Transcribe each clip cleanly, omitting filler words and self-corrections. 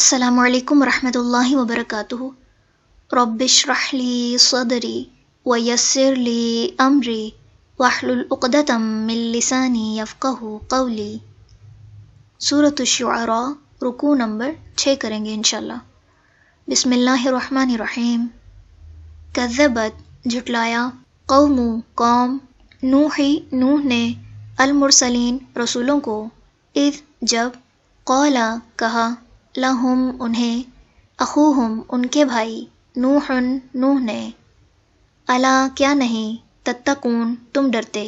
السلام علیکم ورحمۃ اللہ وبرکاتہ۔ رب اشرح لی صدری ویسر لی امری واحلل عقدۃ من لسانی یفقہوا قولی۔ سورۃ الشعراء، رکوع نمبر 6 کریں گے انشاءاللہ۔ بسم اللہ الرحمن الرحیم۔ کذبت جھٹلایا، قوم نوح نے، المرسلین رسولوں کو، اذ جب، قال کہا، لہم انہیں، اخوہم ان کے بھائی، نوح نے، الا کیا نہیں، تتقون تم ڈرتے،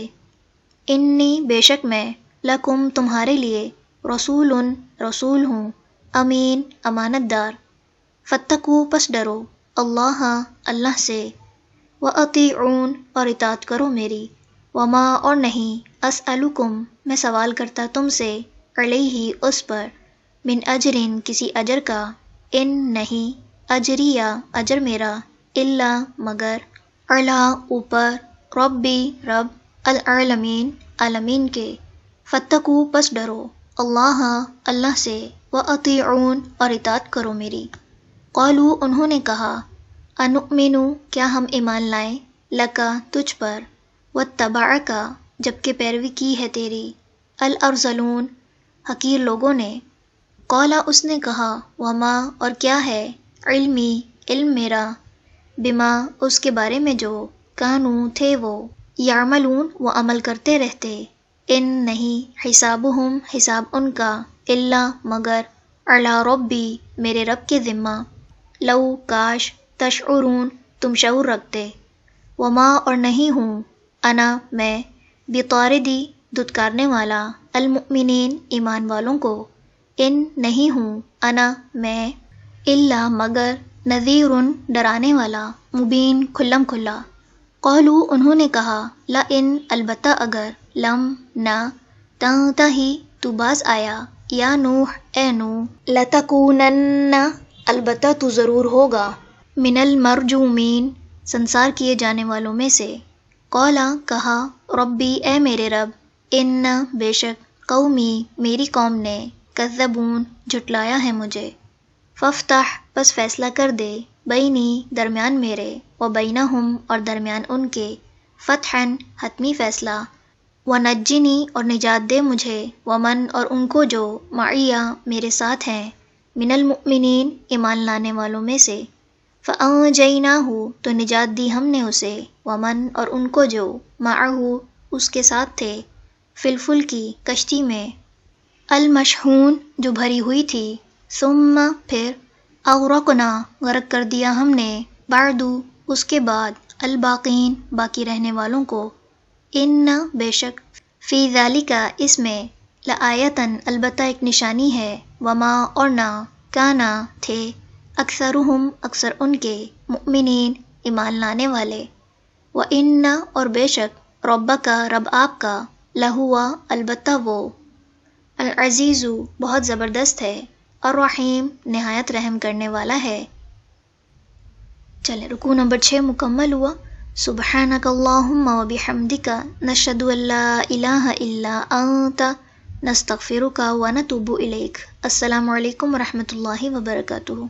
انی بے شک میں، لکم تمہارے لیے، رسول ہوں، امین امانت دار، فاتقوا پس ڈرو، اللہ سے، واطیعون اور اطاعت کرو میری، وما اور نہیں، اسألکم میں سوال کرتا تم سے، علیہ اس پر، من اجرن کسی اجر کا، ان نہیں، اجریہ اجر میرا، الا مگر، علی اوپر، ربی رب، العالمین عالمین کے، فاتقوا پس ڈرو، اللہ سے، واطیعون اور اطاعت کرو میری۔ قالوا انہوں نے کہا، انؤمن کیا ہم ایمان لائیں، لکا تجھ پر، واتبعک جبکہ پیروی کی ہے تیری، الارذلون حقیر لوگوں نے۔ قال اس نے کہا، وما اور کیا ہے، علمی علم میرا، بما اس کے بارے میں جو، کانوا تھے وہ، یعملون وہ عمل کرتے رہتے، ان نہیں، حسابہم حساب ان کا، الا مگر، علی ربی میرے رب کے ذمہ، لو کاش، تشعرون تم شعور رکھتے، وما اور نہیں ہوں، انا میں، بطاردی دھتکارنے والا، المؤمنین ایمان والوں کو، ان نہیں ہوں، انا میں، الا مگر، نذیر ڈرانے والا، مبین کھلم کھلا۔ قالوا انہوں نے کہا، لئن البتہ اگر، لم نہ، تنتہی تو باز آیا، یا نوح اے نوح، لتکونن البتہ تو ضرور ہوگا، من المرجومین سنسار کیے جانے والوں میں سے۔ قال کہا، ربی اے میرے رب، ان بے شک، قومی میری قوم نے، کذبون جھٹلایا ہے مجھے، فافتح پس فیصلہ کر دے، بینی درمیان میرے، وبینہم اور درمیان ان کے، فتحً حتمی فیصلہ، ونجنی اور نجات دے مجھے، ومن اور ان کو جو، معیہ میرے ساتھ ہیں، من المؤمنین ایمان لانے والوں میں سے، فانجیناہ تو نجات دی ہم نے اسے، ومن اور ان کو جو، معہ اس کے ساتھ تھے، فی الفلک کشتی میں، المشحون جو بھری ہوئی تھی، ثم پھر، اغرقنا غرق کر دیا ہم نے، بعد اس کے بعد، الباقین باقی رہنے والوں کو، ان بے شک، فی ذالک اس میں، لآیۃً البتہ ایک نشانی ہے، وما اور نہ، کانا تھے، اکثرہم اکثر ان کے، مؤمنین ایمان لانے والے، وان اور بے شک، ربک رب آپ کا، لہوا البتہ وہ، العزیز بہت زبردست ہے، الرحیم نہایت رحم کرنے والا ہے۔ چلیں رکوع نمبر 6 مکمل ہوا۔ سبحانک اللہم وبحمدک، نشہد ان لا الہ الا انت، نستغفرک ونتوب الیک۔ السلام علیکم ورحمۃ اللہ وبرکاتہ۔